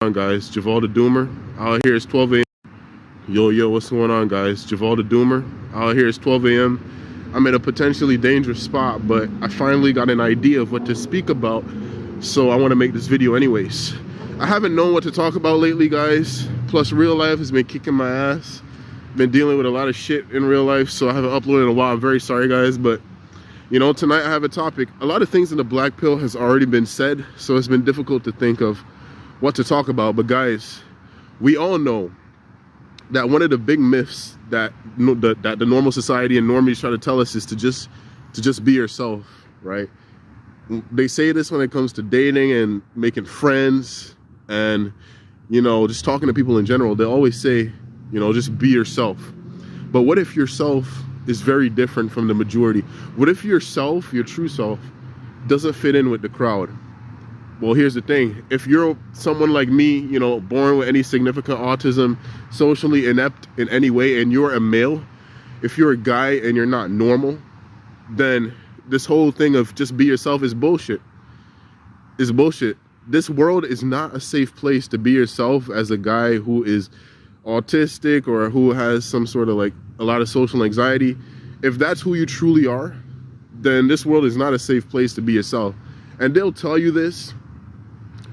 On, guys? Javal the Doomer. Out here it's 12 a.m. Yo, what's going on, guys? Javal the Doomer. Out here it's 12 a.m. I'm at a potentially dangerous spot, but I finally got an idea of what to speak about, so I want to make this video anyways. I haven't known what to talk about lately, guys. Plus, real life has been kicking my ass. Been dealing with a lot of shit in real life, so I haven't uploaded in a while. I'm very sorry, guys, but you know, tonight I have a topic. A lot of things in the black pill has already been said, so it's been difficult to think of what to talk about. But guys, we all know that one of the big myths that the normal society and normies try to tell us is to just be yourself, right? They say this when it comes to dating and making friends and, you know, just talking to people in general. They always say, you know, just be yourself. But what if yourself is very different from the majority? What if yourself, your true self, doesn't fit in with the crowd? Well, here's the thing. If you're someone like me, you know, born with any significant autism, socially inept in any way, and you're a male, if you're a guy and you're not normal, then this whole thing of just be yourself is bullshit. Is bullshit. This world is not a safe place to be yourself as a guy who is autistic or who has some sort of like a lot of social anxiety. If that's who you truly are, then this world is not a safe place to be yourself. And they'll tell you this,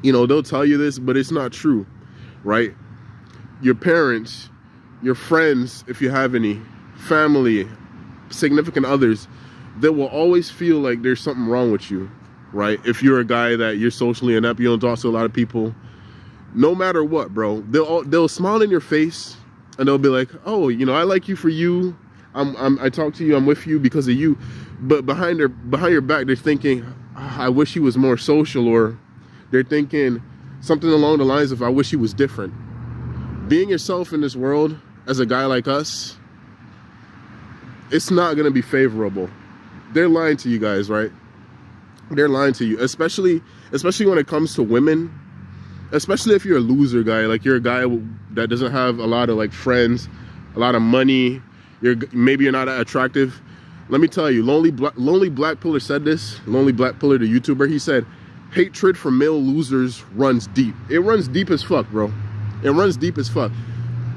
you know, they'll tell you this, but it's not true, right? Your parents, your friends, if you have any, family, significant others, they will always feel like there's something wrong with you, right? If you're a guy that you're socially inept, you don't talk to a lot of people, no matter what, bro, they'll smile in your face and they'll be like, oh, you know, I like you for you. I talk to you, I'm with you because of you. But behind your back, they're thinking, I wish he was more social, or they're thinking something along the lines of, I wish he was different. Being yourself in this world as a guy like us, it's not going to be favorable. They're lying to you guys, right? They're lying to you, especially when it comes to women, especially if you're a loser guy, like you're a guy that doesn't have a lot of like friends, a lot of money, maybe you're not that attractive. Let me tell you, Lonely Black Pillar said this. Lonely Black Pillar, the YouTuber, he said, hatred for male losers runs deep. It runs deep as fuck, bro. It runs deep as fuck.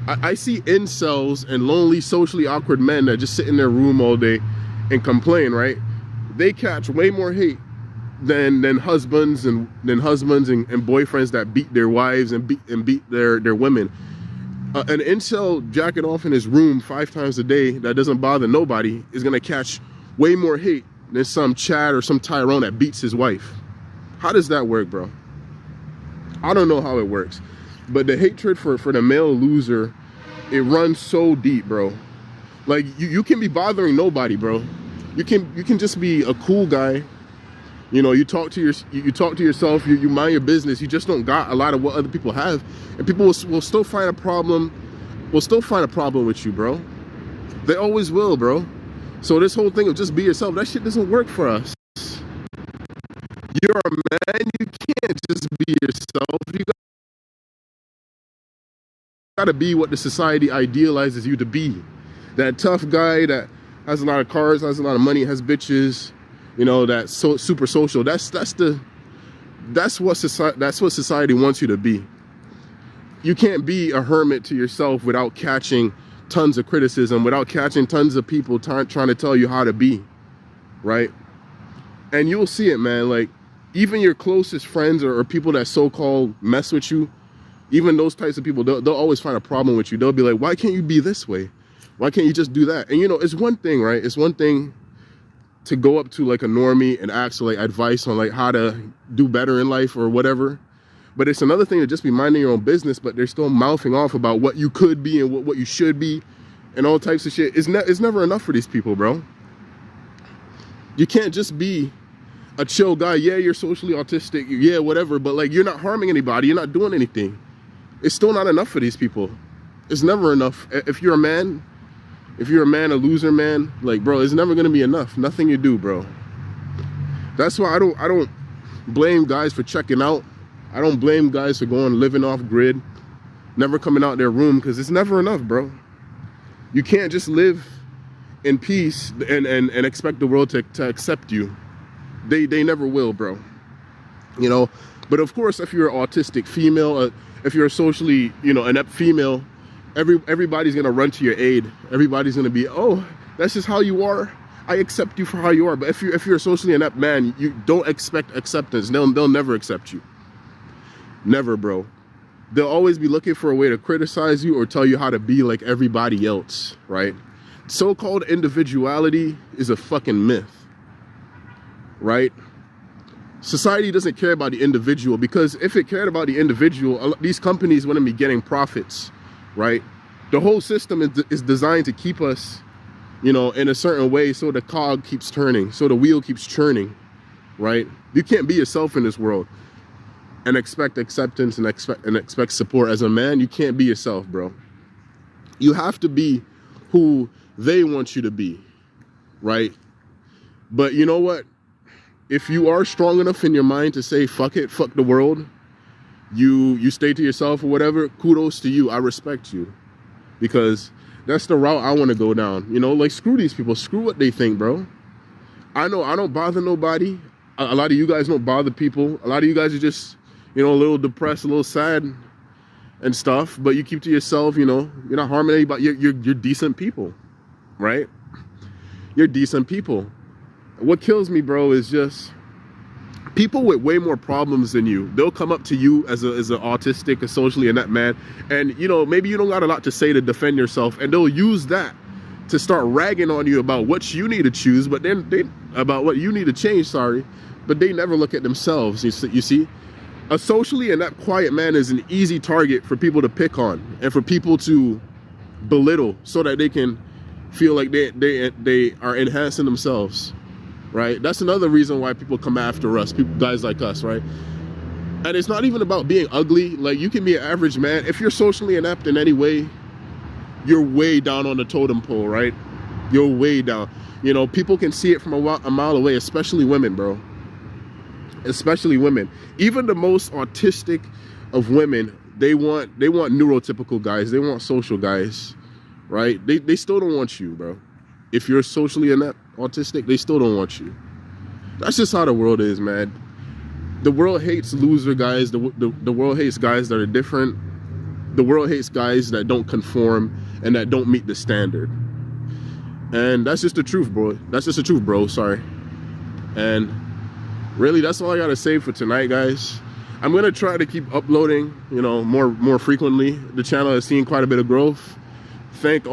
I see incels and lonely, socially awkward men that just sit in their room all day and complain, right? They catch way more hate than husbands and boyfriends that beat their wives and beat their women. An incel jacking off in his room 5 times a day that doesn't bother nobody is gonna catch way more hate than some Chad or some Tyrone that beats his wife. How does that work, bro? I don't know how it works, but the hatred for the male loser, it runs so deep, bro. Like you can be bothering nobody, bro. You can just be a cool guy. You know, you talk to yourself, you mind your business, you just don't got a lot of what other people have, and people will still find a problem, with you, bro. They always will, bro. So this whole thing of just be yourself, that shit doesn't work for us. You're a man, you can't just be yourself. You gotta be what the society idealizes you to be. That tough guy that has a lot of cars, has a lot of money, has bitches, you know, that's so super social. That's what society wants you to be. You can't be a hermit to yourself without catching tons of criticism, without catching tons of people trying to tell you how to be, right? And you'll see it, man. Like, even your closest friends or people that so-called mess with you, even those types of people, they'll always find a problem with you. They'll be like, why can't you be this way? Why can't you just do that? And you know, it's one thing, right? It's one thing to go up to like a normie and ask for like advice on like how to do better in life or whatever. But it's another thing to just be minding your own business, but they're still mouthing off about what you could be and what you should be and all types of shit. It's never enough for these people, bro. You can't just be a chill guy. Yeah, you're socially autistic. Yeah, whatever. But like, you're not harming anybody. You're not doing anything. It's still not enough for these people. It's never enough. If you're a man, a loser man, like, bro, it's never gonna be enough. Nothing you do, bro. That's why I don't blame guys for checking out. I don't blame guys for living off grid, never coming out their room, because it's never enough, bro. You can't just live in peace and expect the world to accept you. They never will, bro. You know, But of course, if you're an autistic female, if you're a socially, inept female, everybody's gonna run to your aid. Everybody's gonna be, oh, that's just how you are. I accept you for how you are. But if you're a socially inept man, you don't expect acceptance. They'll never accept you. Never, bro. They'll always be looking for a way to criticize you or tell you how to be like everybody else, right? So-called individuality is a fucking myth, right? Society doesn't care about the individual, because if it cared about the individual, these companies wouldn't be getting profits, right? The whole system is designed to keep us, in a certain way, so the cog keeps turning, so the wheel keeps churning, right? You can't be yourself in this world and expect acceptance and expect support. As a man, you can't be yourself, bro. You have to be who they want you to be, right? But you know what? If you are strong enough in your mind to say, fuck it, fuck the world, you stay to yourself or whatever, kudos to you. I respect you, because that's the route I want to go down. Like, screw these people. Screw what they think, bro. I know I don't bother nobody. A lot of you guys don't bother people. A lot of you guys are just, a little depressed, a little sad and stuff, but you keep to yourself. You're not harming anybody. You're decent people, right? You're decent people. What kills me, bro, is just people with way more problems than you. They'll come up to you as an autistic, a socially inept man, and maybe you don't got a lot to say to defend yourself, and they'll use that to start ragging on you about what you need to choose, but then about what you need to change. Sorry, but they never look at themselves. You see, a socially inept, quiet man is an easy target for people to pick on and for people to belittle, so that they can feel like they are enhancing themselves. Right? That's another reason why people come after us, guys like us, right? And it's not even about being ugly. Like, you can be an average man. If you're socially inept in any way, you're way down on the totem pole, right? You're way down. People can see it from a mile away, especially women, bro. Especially women. Even the most autistic of women, they want neurotypical guys. They want social guys, right? They still don't want you, bro. If you're socially inept, autistic, they still don't want you. That's just how the world is, man. The world hates loser guys. The world hates guys that are different. The world hates guys that don't conform and that don't meet the standard. And that's just the truth, bro. That's just the truth, bro. Sorry. And really, that's all I gotta say for tonight, guys. I'm gonna try to keep uploading, more frequently. The channel has seen quite a bit of growth. Thank